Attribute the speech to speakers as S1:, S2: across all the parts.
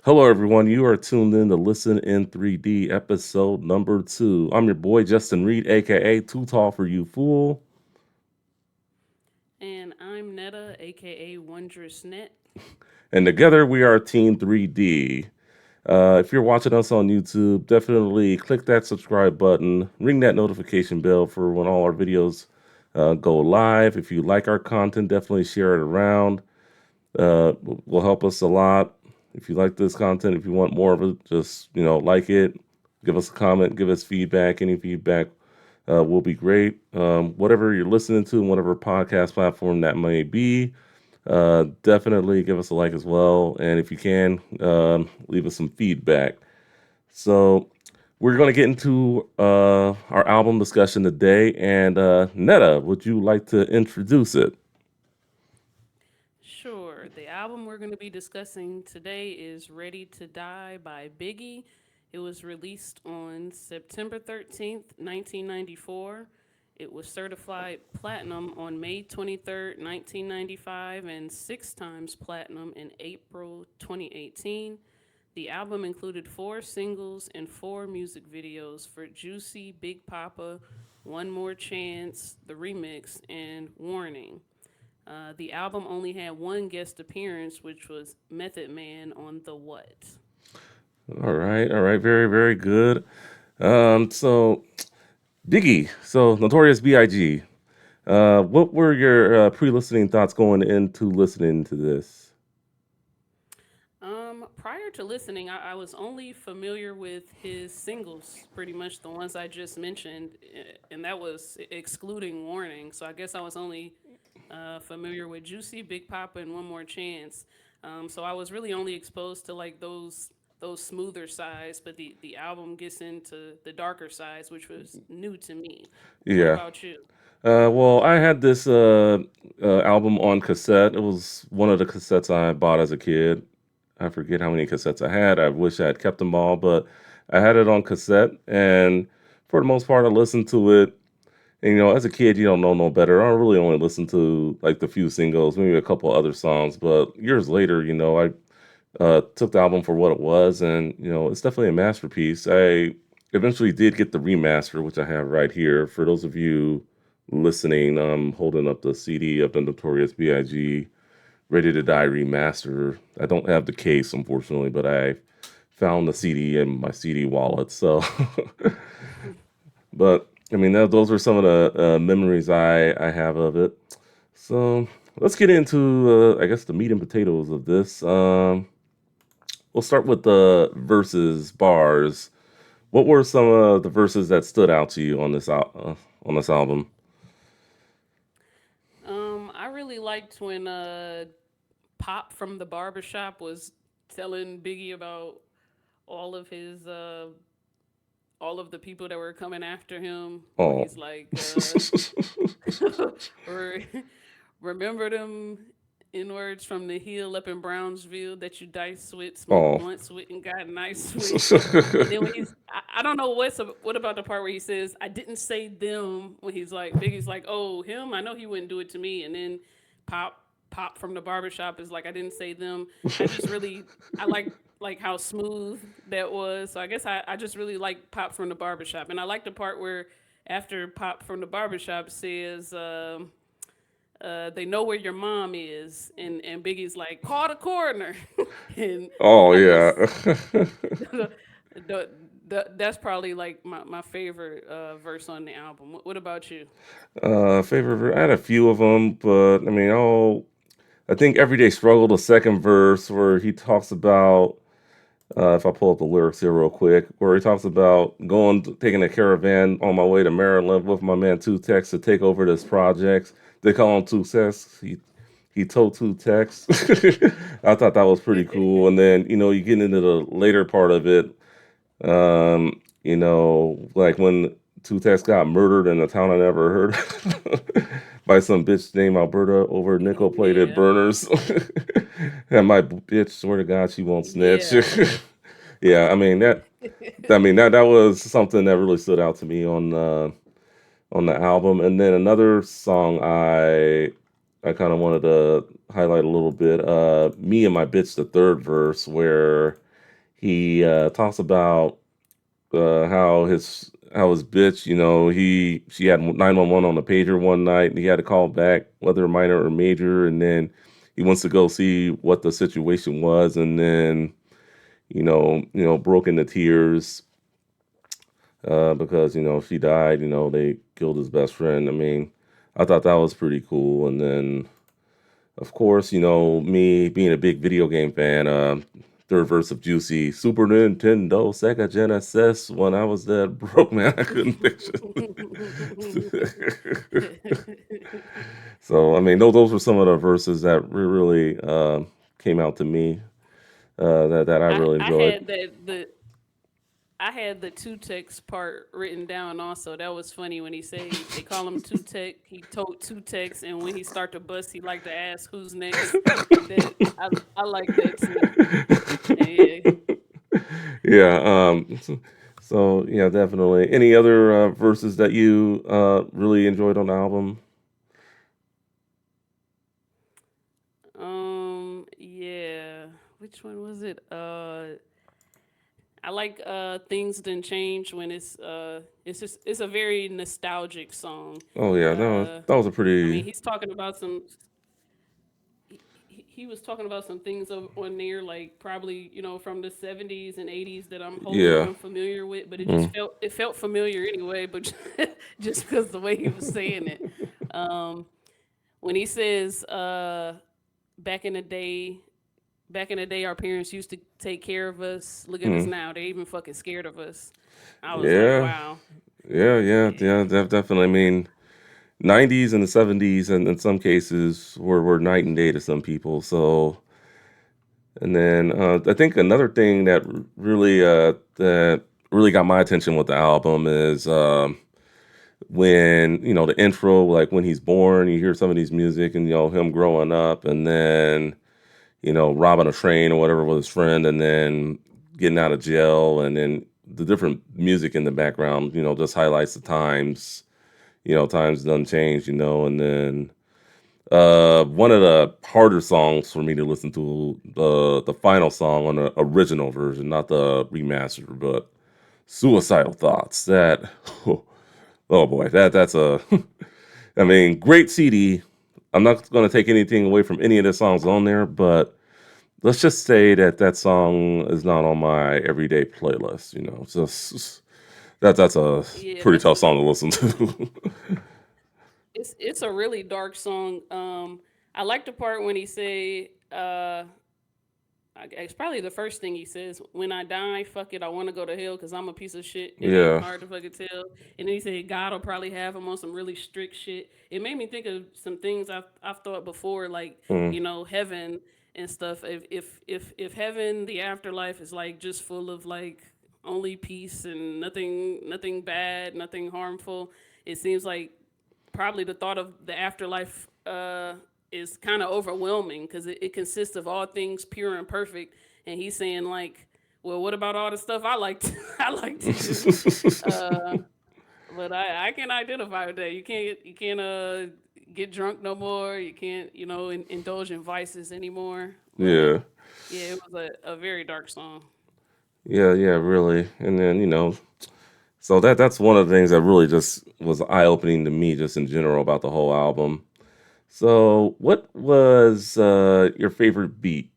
S1: Hello, everyone. You are tuned in to Listen in 3D, episode number 2. I'm your boy, Justin Reed, aka Too Tall for You Fool.
S2: And I'm Netta, aka Wondrous Net.
S1: And together we are Team 3D. If you're watching us on YouTube, definitely click that subscribe button, ring that notification bell for when all our videos go live. If you like our content, definitely share it around. Will help us a lot. If you like this content, if you want more of it, just like it, give us a comment, give us feedback. Any feedback will be great. Whatever you're listening to, whatever podcast platform that may be, definitely give us a like as well. And if you can, leave us some feedback. So we're going to get into our album discussion today. And Netta, would you like to introduce it?
S2: Sure, the album we're going to be discussing today is Ready to Die by Biggie. It was released on September 13th, 1994. It was certified platinum on May 23rd, 1995, and six times platinum in April 2018. The album included four singles and four music videos for Juicy, Big Papa, One More Chance, the remix, and Warning. The album only had one guest appearance, which was Method Man on The What.
S1: All right, very, very good. So Biggie, so Notorious B.I.G. What were your pre-listening thoughts going into listening to this?
S2: Prior to listening, I was only familiar with his singles, pretty much the ones I just mentioned, and that was excluding Warning. So I guess I was only familiar with Juicy, Big Papa, and One More Chance. So I was really only exposed to like those smoother sides, but the album gets into the darker sides, which was new to me. What
S1: Yeah.
S2: about you?
S1: Well, I had this album on cassette. It was one of the cassettes I bought as a kid. I forget how many cassettes I had. I wish I had kept them all, but I had it on cassette, and for the most part, I listened to it. And, as a kid, you don't know no better. I really only listened to like the few singles, maybe a couple other songs. But years later, I took the album for what it was, and it's definitely a masterpiece. I eventually did get the remaster, which I have right here. For those of you listening, I'm holding up the CD of the Notorious B.I.G. Ready to Die remaster. I don't have the case, unfortunately, but I found the CD in my CD wallet. So, but I mean, those are some of the memories I have of it. So let's get into, I guess, the meat and potatoes of this. We'll start with the verses bars. What were some of the verses that stood out to you on this album?
S2: I really liked when Pop from the barbershop was telling Biggie about all of his all of the people that were coming after him, where
S1: Oh,
S2: he's like, or remember them in words from the hill up in Brownsville that you dice with, smoked
S1: oh,
S2: blunts with, and got nice with. And then when I don't know what about the part where he says, I didn't say them, when he's like, Biggie's like, oh, him, I know he wouldn't do it to me. And then Pop, Pop from the barbershop is like, I didn't say them. I just really, I like how smooth that was. So I guess I just really like Pop from the barbershop. And I like the part where after Pop from the barbershop says, they know where your mom is, and Biggie's like, call the coroner, and
S1: oh
S2: I
S1: yeah.
S2: just the, that's probably like my favorite verse on the album. What about you?
S1: I had a few of them, but I mean, I think Everyday Struggle, the second verse, where he talks about, if I pull up the lyrics here real quick, where he talks about taking a caravan on my way to Maryland with my man Two Tex to take over this project. They call him Two Tex. He told Two Tex. I thought that was pretty cool. And then, you get into the later part of it, like when Two Tex got murdered in a town I never heard of by some bitch named Alberta over nickel plated
S2: Yeah,
S1: burners. And my bitch, swear to God, she won't snitch.
S2: yeah.
S1: Yeah, that was something that really stood out to me on the album. And then another song I kind of wanted to highlight a little bit. Me and My Bitch, the third verse, where He talks about how his bitch, she had 911 on the pager one night, and he had to call back whether minor or major, and then he wants to go see what the situation was, and then broke into tears because she died. They killed his best friend. I mean, I thought that was pretty cool, and then of course, me being a big video game fan, third verse of Juicy, Super Nintendo, Sega Genesis, when I was that broke, man, I couldn't picture. So, I mean, those were some of the verses that really came out to me that I really
S2: I
S1: enjoyed.
S2: had I had the two text part written down also. That was funny when he say they call him two tech. He told two texts, and when he start to bust, he like to ask who's next. That I like that too. And yeah,
S1: Yeah. So, definitely. Any other verses that you really enjoyed on the album?
S2: yeah. Which one was it? I like things didn't change when it's just it's a very nostalgic song.
S1: Oh yeah,
S2: Uh,
S1: that was a
S2: I mean
S1: pretty
S2: he's talking about some he was talking about some things on there like probably from the 70s and 80s that I'm wholly
S1: yeah.
S2: unfamiliar with, but
S1: Mm.
S2: it felt familiar anyway, but just because the way he was saying it. Um, when he says back in the day back in the day our parents used to take care of us, look at us
S1: Mm.
S2: now, they even fucking scared of us. I was like,
S1: Yeah,
S2: wow.
S1: yeah,
S2: Yeah.
S1: definitely. I mean, 90s and the 70s, and in some cases, were night and day to some people. So, and then I think another thing that really got my attention with the album is when the intro, like when he's born, you hear some of these music, and him growing up, and then robbing a train or whatever with his friend, and then getting out of jail, and then the different music in the background, just highlights the times. Times done changed, and then one of the harder songs for me to listen to, the final song on the original version, not the remastered, but "Suicidal Thoughts." That, oh boy, that's a, I mean, great CD. I'm not going to take anything away from any of the songs on there, but let's just say that song is not on my everyday playlist. It's just that's a
S2: Yeah,
S1: pretty tough song to listen to.
S2: it's a really dark song. I like the part when he say it's probably the first thing he says. When I die, fuck it, I want to go to hell because I'm a piece of shit. It ain't
S1: Yeah.
S2: hard to fucking tell. And then he said God will probably have him on some really strict shit. It made me think of some things I've thought before, like
S1: Mm.
S2: heaven and stuff. If heaven, the afterlife is like just full of like only peace and nothing bad, nothing harmful. It seems like probably the thought of the afterlife is kind of overwhelming because it consists of all things pure and perfect. And he's saying like, well, what about all the stuff I like to I like to do? Uh, but I can identify with that. You can't get drunk no more. You can't indulge in vices anymore. But
S1: Yeah.
S2: yeah, it was a very dark song.
S1: Yeah, really. And then, so that's one of the things that really just was eye opening to me just in general about the whole album. So, what was your favorite beat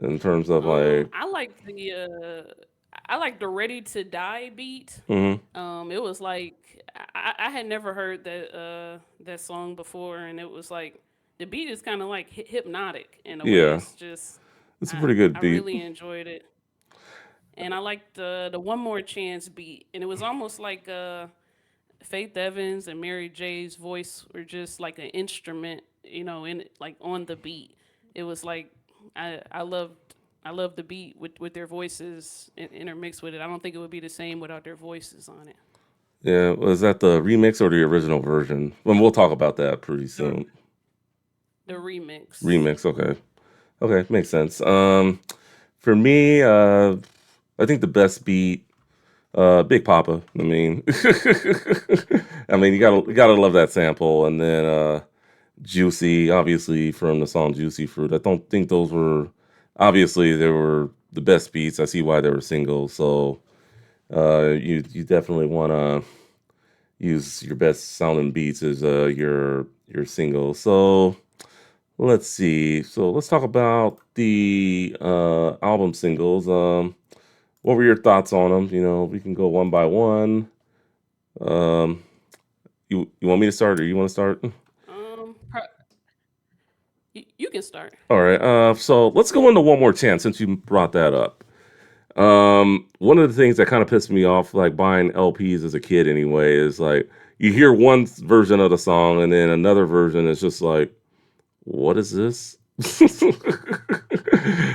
S1: in terms of like,
S2: I like I like the "Ready to Die" beat.
S1: mhm,
S2: It was like I had never heard that song before, and it was like the beat is kind of like hypnotic in a way.
S1: yeah,
S2: It's just
S1: it's a pretty good
S2: I
S1: beat.
S2: really enjoyed it, and I liked the "One More Chance" beat, and it was almost like Faith Evans and Mary J's voice were just like an instrument, in like on the beat. It was like I loved I loved the beat with their voices intermixed with it. I don't think it would be the same without their voices on it.
S1: Yeah, was that the remix or the original version? Well, we'll talk about that pretty
S2: The
S1: soon.
S2: the remix.
S1: Remix, okay. Okay, makes sense. For me, I think the best beat, Big Papa. I mean, I mean, you gotta love that sample, and then Juicy, obviously from the song Juicy Fruit. I don't think those were obviously they were the best beats. I see why they were singles. So you definitely want to use your best sounding beats as your single. So let's see. So let's talk about the album singles. What were your thoughts on them? You know, we can go one by one. Um, you want me to start, or you want to start?
S2: Pro- you can start.
S1: All right. So let's go into One More Chance since you brought that up. One of the things that kind of pissed me off, like buying LPs as a kid, anyway, is like you hear one version of the song and then another version is just like, what is this?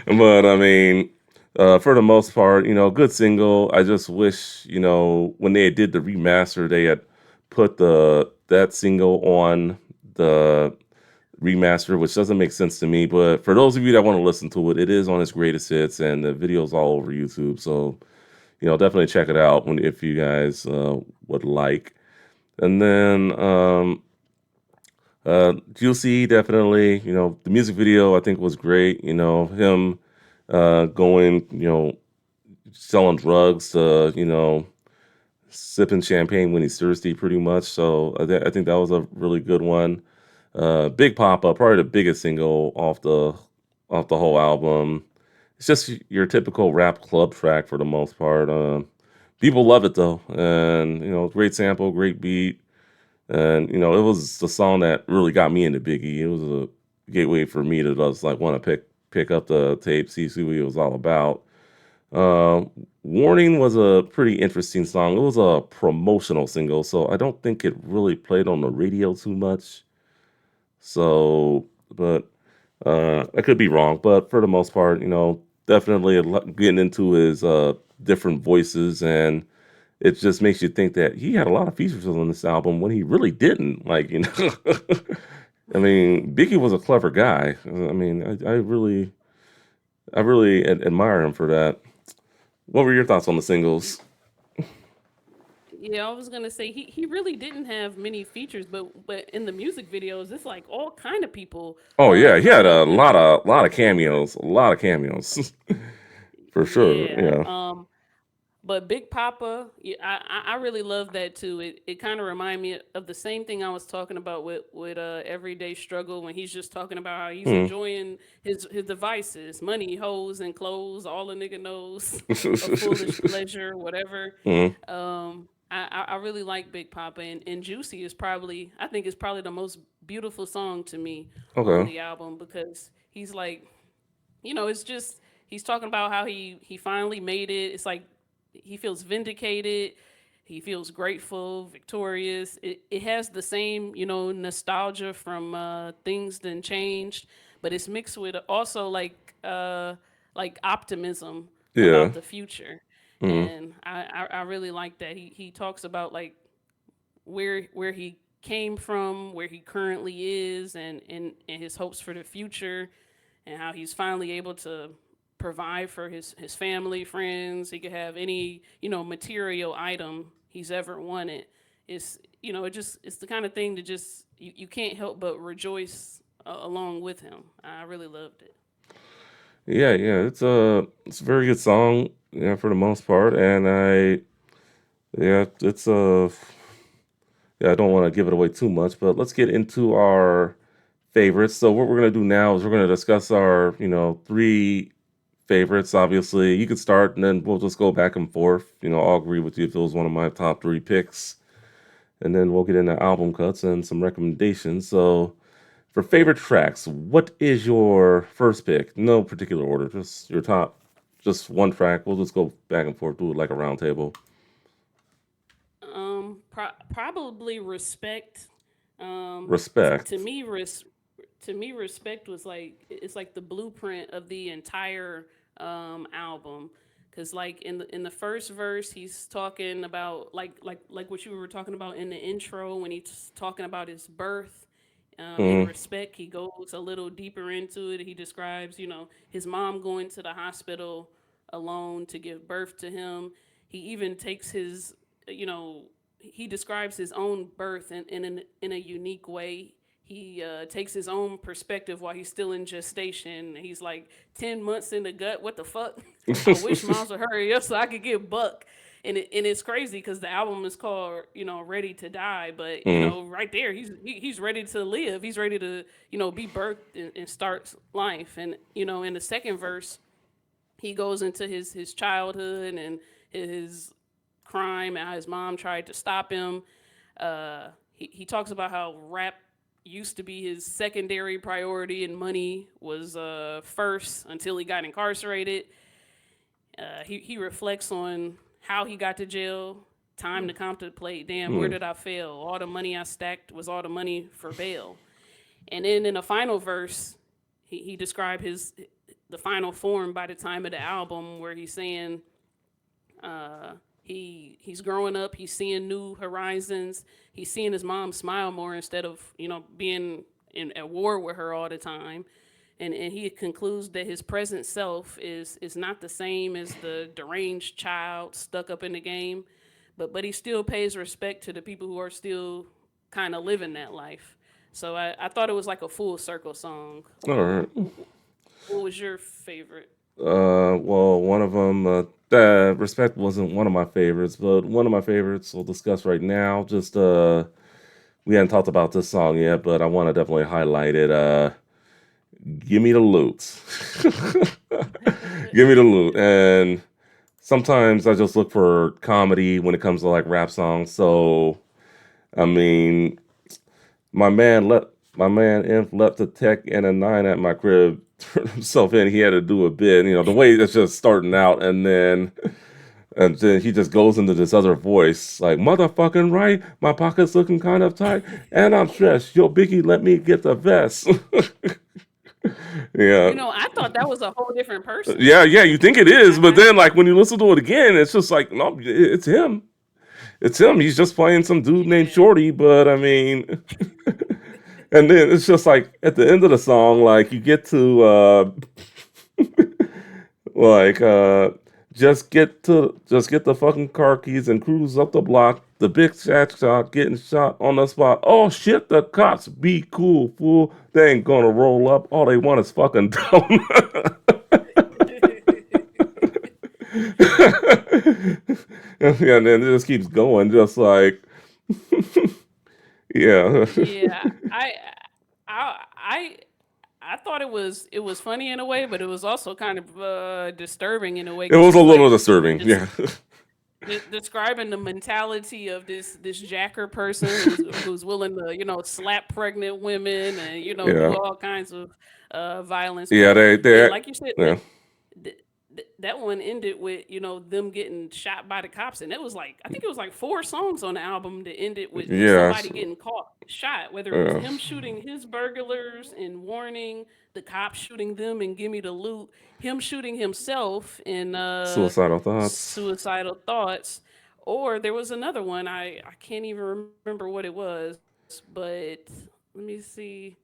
S1: But I mean, for the most part, good single. I just wish, when they did the remaster, they had put the that single on the remaster, which doesn't make sense to me. But for those of you that want to listen to it, it is on its greatest hits, and the video's all over YouTube. So definitely check it out if you guys would like. And then Juicy, definitely. The music video I think was great. Him going, selling drugs to, sipping champagne when he's thirsty, pretty much. So I think that was a really good one. Big Papa, probably the biggest single off the whole album. It's just your typical rap club track for the most part. People love it though, and great sample, great beat. And it was the song that really got me into Biggie. It was a gateway for me to just like want to pick up the tape, see what it was all about. Uh, Warning was a pretty interesting song. It was a promotional single, so I don't think it really played on the radio too much. So, but I could be wrong. But for the most part, definitely getting into his different voices, and it just makes you think that he had a lot of features on this album when he really didn't. Like, I mean, Biggie was a clever guy. I mean, I really admire him for that. What were your thoughts on the singles?
S2: Yeah, I was gonna say he really didn't have many features, but in the music videos, it's like all kind of people
S1: Oh yeah, he had
S2: coming
S1: a
S2: up,
S1: lot of cameos, a lot of cameos for sure.
S2: Yeah.
S1: Yeah.
S2: But Big Papa, yeah, I really love that too. It kind of remind me of the same thing I was talking about with Everyday Struggle, when he's just talking about how he's
S1: Hmm.
S2: enjoying his devices, money, hoes, and clothes. All a nigga knows, a foolish pleasure, whatever.
S1: Hmm.
S2: I really like Big Papa, and Juicy is probably, I think, is probably the most beautiful song to me on
S1: Okay.
S2: the album, because he's like, it's just, he's talking about how he finally made it. It's like he feels vindicated. He feels grateful, victorious. It has the same, nostalgia from things done changed, but it's mixed with also like optimism
S1: Yeah.
S2: about the future.
S1: Hmm.
S2: And I really like that. He talks about like where he came from, where he currently is, and his hopes for the future, and how he's finally able to provide for his family, friends. He could have any, material item he's ever wanted. It's, it's the kind of thing that just you can't help but rejoice along with him. I really loved it.
S1: Yeah, yeah. It's a very good song, yeah, for the most part, and yeah, it's yeah, I don't want to give it away too much, but let's get into our favorites. So what we're gonna do now is we're gonna discuss our, three favorites. Obviously, you could start, and then we'll just go back and forth. I'll agree with you if it was one of my top three picks, and then we'll get into album cuts and some recommendations. So for favorite tracks, what is your first pick? No particular order, just your top, just one track. We'll just go back and forth, do it like a round table.
S2: Probably respect. To
S1: Respect.
S2: me, respect was like, it's like the blueprint of the entire album. Because like in the first verse, he's talking about like what you were talking about in the intro, when he's talking about his birth. In
S1: Mm-hmm.
S2: respect, he goes a little deeper into it. He describes, his mom going to the hospital alone to give birth to him. He even takes he describes his own birth in a unique way. he takes his own perspective while he's still in gestation. He's like 10 months in the gut. What the fuck? I wish Miles would hurry up so I could get Buck. And it's crazy because the album is called Ready to Die, but
S1: Mm,
S2: right there he's ready to live. He's ready to be birthed and start life. And in the second verse he goes into his childhood and his crime and how his mom tried to stop him. He talks about how rap used to be his secondary priority and money was first until he got incarcerated. He reflects on how he got to jail, time to contemplate, damn, where
S1: mm,
S2: did I fail? All the money I stacked was all the money for bail. And then in the final verse, he described the final form by the time of the album where he's saying he's growing up, he's seeing new horizons, he's seeing his mom smile more instead of being at war with her all the time. And he concludes that his present self is not the same as the deranged child stuck up in the game, but he still pays respect to the people who are still kind of living that life. So I thought it was like a full circle song.
S1: all right.
S2: What was your favorite?
S1: Well, one of them, Respect wasn't one of my favorites, but one of my favorites we'll discuss right now. We hadn't talked about this song yet, but I want to definitely highlight it. Give me the loot. Give me the loot. And sometimes I just look for comedy when it comes to like rap songs. So, I mean, my man let my man Inf left the tech and a nine at my crib, turned himself in. He had to do a bit, the way it's just starting out, and then he just goes into this other voice, like motherfucking right. My pockets looking kind of tight, and I'm stressed. Yo, Biggie, let me get the vest. Yeah,
S2: I thought that was a whole different person.
S1: yeah, yeah. You think it is, but
S2: I
S1: then like when you listen to it again, it's just like no, it's him. It's him. He's just playing some dude named
S2: yeah.
S1: Shorty, but I mean, and then it's just like at the end of the song, like you get to like just get the fucking car keys and cruise up the block. The big shot getting shot on the spot. Oh shit, the cops be cool, fool. They ain't gonna roll up. All they want is fucking dumb. Yeah, and then it just keeps going, just like yeah.
S2: Yeah, I I thought it was funny in a way, but it was also kind of disturbing in a way
S1: It
S2: because
S1: was a
S2: she's
S1: little
S2: like
S1: disturbing.
S2: des-
S1: Yeah.
S2: describing the mentality of this jacker person who's willing to slap pregnant women and do
S1: Yeah.
S2: all kinds of violence.
S1: Yeah,
S2: But yeah,
S1: they
S2: like you said,
S1: yeah.
S2: that one ended with them getting shot by the cops, and it was like I think it was like four songs on the album that ended with
S1: Yes.
S2: somebody getting caught shot, whether it was
S1: Yeah.
S2: him shooting his burglars in Warning, the cops shooting them and Gimme the Loot, him shooting himself in
S1: Suicidal thoughts.
S2: Suicidal Thoughts, or there was another one I can't even remember what it was, but let me see.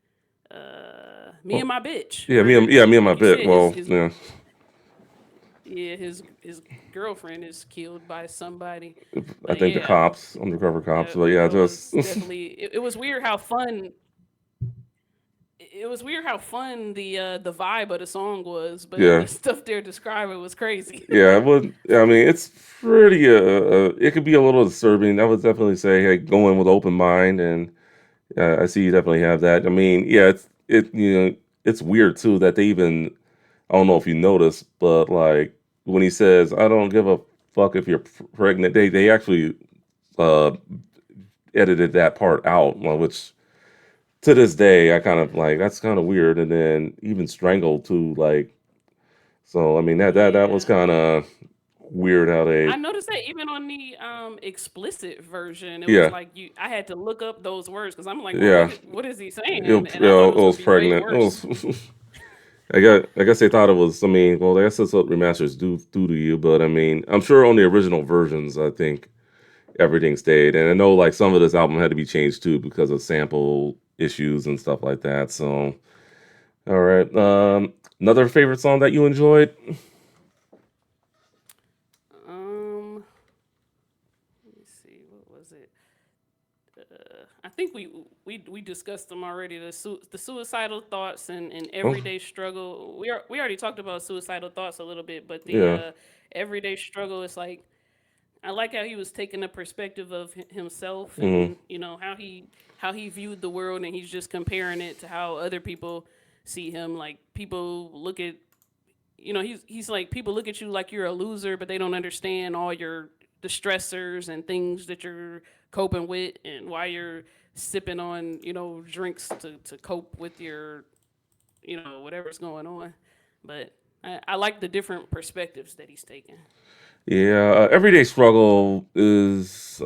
S2: Me and my
S1: Well,
S2: bitch, where
S1: me and
S2: like
S1: my
S2: you said,
S1: bit.
S2: his
S1: Well,
S2: his
S1: yeah.
S2: yeah, his girlfriend is killed by somebody.
S1: I
S2: But
S1: think the
S2: yeah,
S1: cops, undercover cops. But yeah,
S2: that
S1: just
S2: was definitely it was weird how fun it was weird how fun the vibe of the song was, but
S1: yeah.
S2: the stuff they're describing was crazy.
S1: Yeah, it would. I mean, it's pretty. It could be a little disturbing. I would definitely say, hey, go in with open mind, and I see you definitely have that. I mean, yeah, it's weird too that they even. I don't know if you noticed, but like when he says, "I don't give a fuck if you're pregnant," they actually uh edited that part out, well, which to this day I kind of like that's kind of weird. And then even strangled too, like so. I mean that was
S2: Yeah.
S1: kind of weird how they
S2: I noticed that even on the explicit version, it was
S1: yeah.
S2: like I had to look up those words because I'm like, well,
S1: Yeah,
S2: what is he saying? And I thought
S1: it
S2: it was gonna
S1: was
S2: be way
S1: pregnant. It
S2: worse.
S1: was. I guess they thought it was. I mean, well, I guess that's what remasters do to you. But I mean, I'm sure on the original versions, I think everything stayed. And I know like some of this album had to be changed too because of sample issues and stuff like that. So, all right.
S2: Yeah.
S1: Another favorite song that you enjoyed?
S2: Let me see, what was it? I think we discussed them already. The suicidal thoughts and
S1: Oh,
S2: everyday struggle. We already talked about suicidal thoughts a little bit, but the
S1: yeah.
S2: everyday struggle is like I like how he was taking the perspective of himself
S1: Hmm.
S2: and how he viewed the world, and he's just comparing it to how other people see him. Like people look at he's like people look at you like you're a loser, but they don't understand all your the stressors and things that you're coping with, and why you're sipping on drinks to cope with your whatever's going on. But I like the different perspectives that he's taking.
S1: Yeah, Everyday Struggle is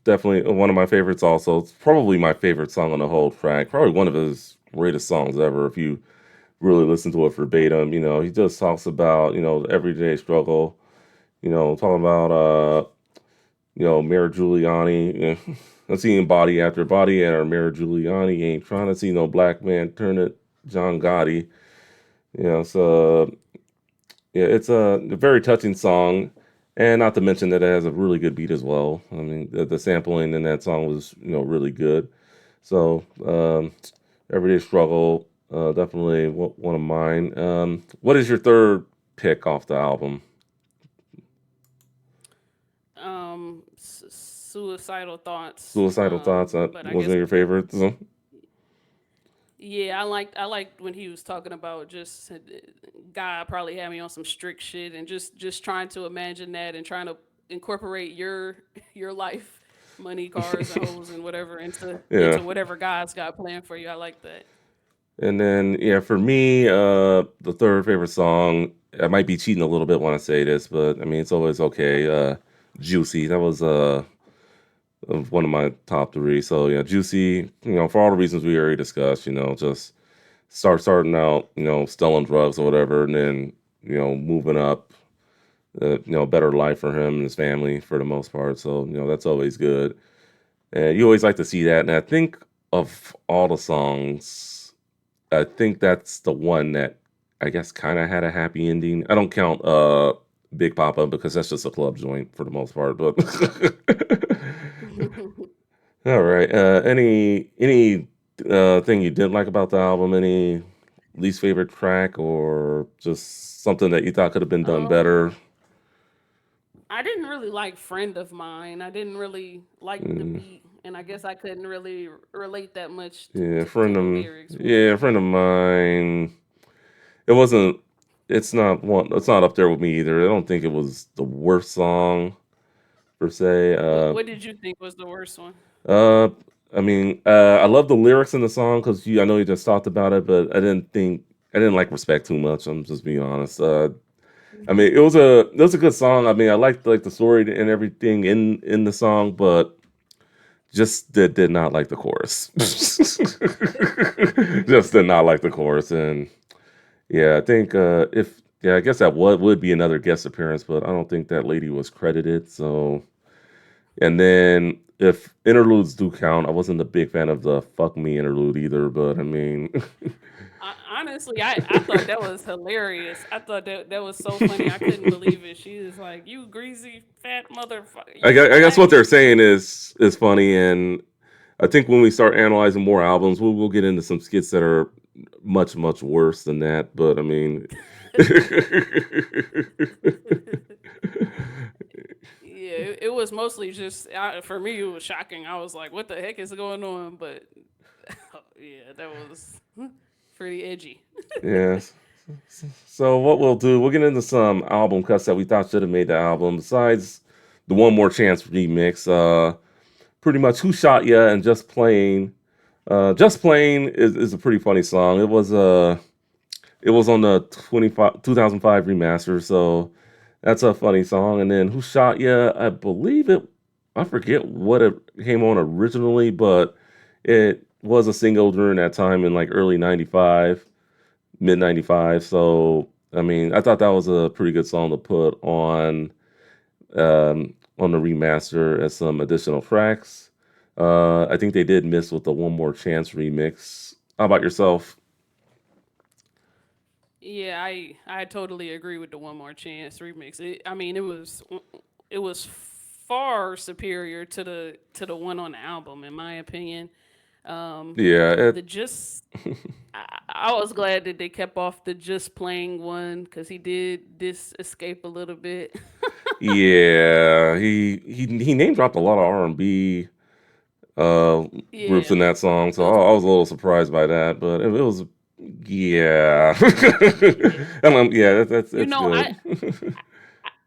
S1: definitely one of my favorites also. It's probably my favorite song on the whole track. Probably one of his greatest songs ever if you really listen to it verbatim. He just talks about, the everyday struggle, talking about, Mayor Giuliani. Seeing body after body at our Mayor Giuliani ain't trying to see no black man turn it John Gotti. So yeah, it's a very touching song, and not to mention that it has a really good beat as well. I mean, the sampling in that song was really good. So Everyday Struggle, definitely one of mine. What is your third pick off the album?
S2: Suicidal thoughts.
S1: Suicidal Thoughts. That
S2: But I guess
S1: wasn't your favorite. So,
S2: yeah, I liked when he was talking about just God probably had me on some strict shit, and just trying to imagine that and trying to incorporate your your life, money, cars, and hoes and whatever
S1: yeah.
S2: into whatever God's got planned for you. I like that.
S1: And then yeah, for me, the third favorite song. I might be cheating a little bit when I say this, but I mean it's always okay. Juicy. That was of one of my top three. So yeah, Juicy. For all the reasons we already discussed. Just starting out, selling drugs or whatever, and then moving up, better life for him and his family for the most part. So that's always good, and you always like to see that. And I think of all the songs, I think that's the one that I guess kind of had a happy ending. I don't count Big Papa because that's just a club joint for the most part, but. All right. Any thing you didn't like about the album? Any least favorite track, or just something that you thought could have been done
S2: um,
S1: better?
S2: I didn't really like "Friend of Mine." I didn't really like the
S1: Mm,
S2: beat, and I guess I couldn't really relate that much
S1: yeah,
S2: to the lyrics. What
S1: yeah, a friend of mine. It wasn't. It's not one. It's not up there with me either. I don't think it was the worst song per se.
S2: what did you think was the worst one?
S1: Uh, I mean, I love the lyrics in the song because I know you just talked about it, but I didn't like Respect too much. I'm just being honest. I mean, it was a good song. I mean, I liked like the story and everything in the song, but just did not like the chorus. Just did not like the chorus, and yeah, I think if yeah, I guess that would be another guest appearance, but I don't think that lady was credited. So, and then if interludes do count, I wasn't a big fan of the "fuck me" interlude either. But I mean,
S2: Honestly, I thought that was hilarious. I thought that was so funny. I couldn't believe it. She was like, "You greasy fat motherfucker, you
S1: I guess what
S2: black."
S1: they're saying is funny, and I think when we start analyzing more albums, we'll get into some skits that are much worse than that. But I mean,
S2: Yeah, it was mostly just for me. It was shocking. I was like, "What the heck is going on?" But yeah, that was pretty edgy.
S1: yes. So what we'll do, we'll get into some album cuts that we thought should have made the album. Besides the One More Chance remix, pretty much Who Shot Ya and Just Playing. Just Playing is a pretty funny song. It was on the 2005 remaster, so that's a funny song. And then Who Shot Ya? I believe it. I forget what it came on originally, but it was a single during that time in like early '95, mid '95. So I mean, I thought that was a pretty good song to put on the remaster as some additional tracks. I think they did miss with the One More Chance remix. How about yourself?
S2: Yeah, I totally agree with the One More Chance remix. I mean, it was far superior to the one on the album, in my opinion.
S1: Yeah,
S2: The just I was glad that they kept off the just playing one because he did escape a little bit.
S1: yeah. He name dropped a lot of R&B uh groups
S2: Yeah,
S1: in that song,
S2: it
S1: so
S2: was
S1: I was a little surprised by that. But it was, yeah.
S2: yeah.
S1: And yeah,
S2: You
S1: that's
S2: know,
S1: good.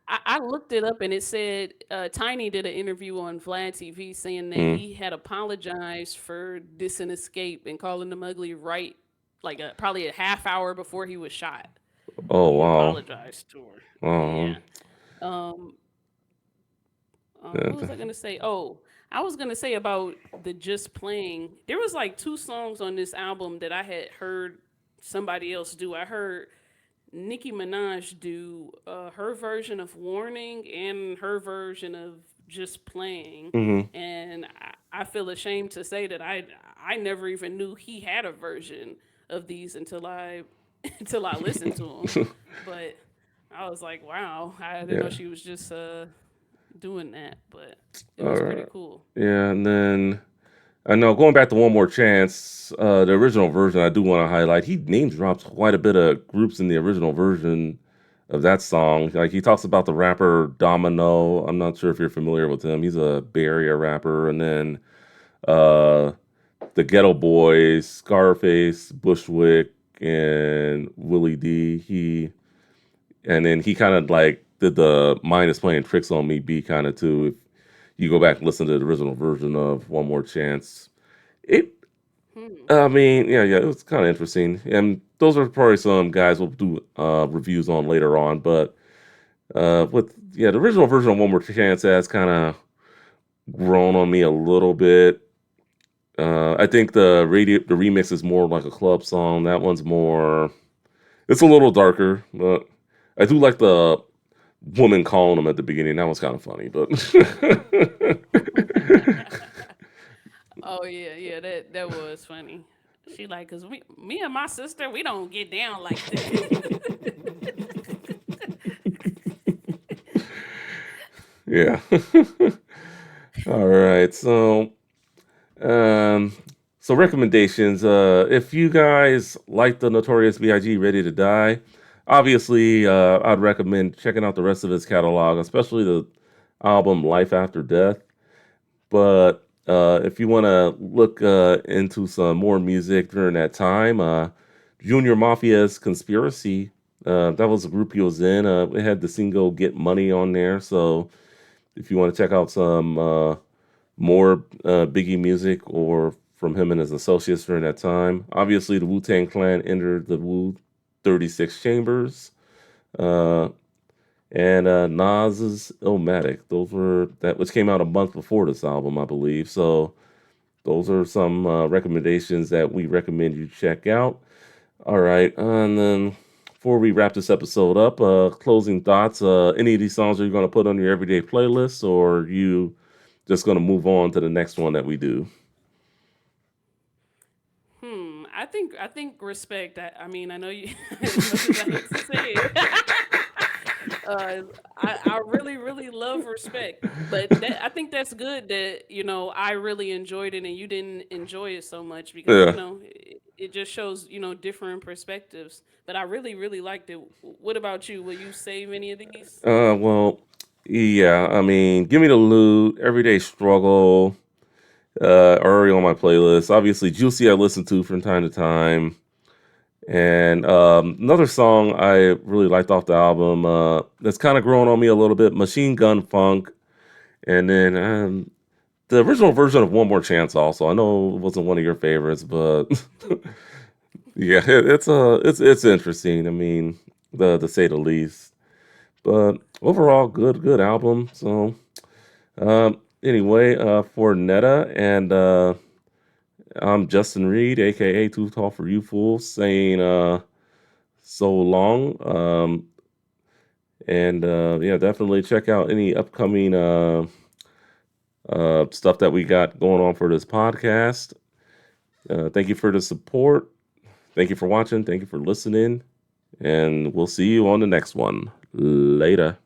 S2: I looked it up and it said Tiny did an interview on Vlad TV saying that
S1: Mm.
S2: he had apologized for dissing Escape and calling them ugly right like probably a half hour before he was shot.
S1: Oh
S2: He
S1: wow.
S2: apologized to her.
S1: Um,
S2: Yeah. Um, what
S1: uh,
S2: was I gonna say? Oh, I was gonna say about the just playing. There was like two songs on this album that I had heard somebody else do. I heard Nicki Minaj do her version of Warning and her version of Just Playing,
S1: mhm.
S2: and I feel ashamed to say that I never even knew he had a version of these until I until I listened to him. But I was like, wow, I didn't know
S1: Yeah.
S2: she was just doing that, but it was pretty
S1: Alright.
S2: cool.
S1: Yeah, and then I know going back to One More Chance, the original version I do want to highlight. He name drops quite a bit of groups in the original version of that song. Like he talks about the rapper Domino. I'm not sure if you're familiar with him. He's a Bay Area rapper, and then uh, the Ghetto Boys, Scarface, Bushwick, and Willie D. And then he kind of like did the "Mind is playing tricks on me" beat kind of too. If you go back and listen to the original version of One More Chance, it
S2: Hmm.
S1: I mean, yeah, it was kind of interesting, and those are probably some guys we'll do reviews on later on. But with yeah, the original version of One More Chance has kind of grown on me a little bit. I think the remix is more like a club song. That one's more, it's a little darker, but I do like the woman calling him at the beginning. That was kind of funny, but
S2: Oh yeah, yeah, that was funny. She like, cause me and my sister, we don't get down like that.
S1: yeah. All right, Um, so recommendations. If you guys like the Notorious B.I.G. Ready to Die, obviously, I'd recommend checking out the rest of his catalog, especially the album Life After Death. But if you want to look into some more music during that time, Junior Mafia's Conspiracy. That was a group he was in. It had the single "Get Money" on there. So if you want to check out some more Biggie music or from him and his associates during that time. Obviously, the Wu Tang Clan entered the Wu 36 Chambers uh, and Nas's Illmatic. Those were that which came out a month before this album, I believe. So those are some recommendations that we recommend you check out. All right, and then before we wrap this episode up, closing thoughts. Any of these songs are you going to put on your everyday playlist, or are you just going to move on to the next one that we do?
S2: I think respect. I mean, I know you. As much as I hate to say it, uh, I really love respect. But I think that's good that I really enjoyed it and you didn't enjoy it so much because
S1: Yeah.
S2: it just shows different perspectives. But I really liked it. What about you? Will you save any of these?
S1: Well, yeah. I mean, give me the loot. Everyday struggle. Already on my playlist. Obviously, Juicy I listen to from time to time. And another song I really liked off the album that's kind of grown on me a little bit, Machine Gun Funk. And then the original version of One More Chance also. I know it wasn't one of your favorites, but yeah, it's interesting. I mean, the to say the least. But overall, good album. So anyway, for Netta and I'm Justin Reed, aka Too Tall for You Fools, saying so long. And yeah, definitely check out any upcoming stuff that we got going on for this podcast. Thank you for the support. Thank you for watching. Thank you for listening. And we'll see you on the next one. Later.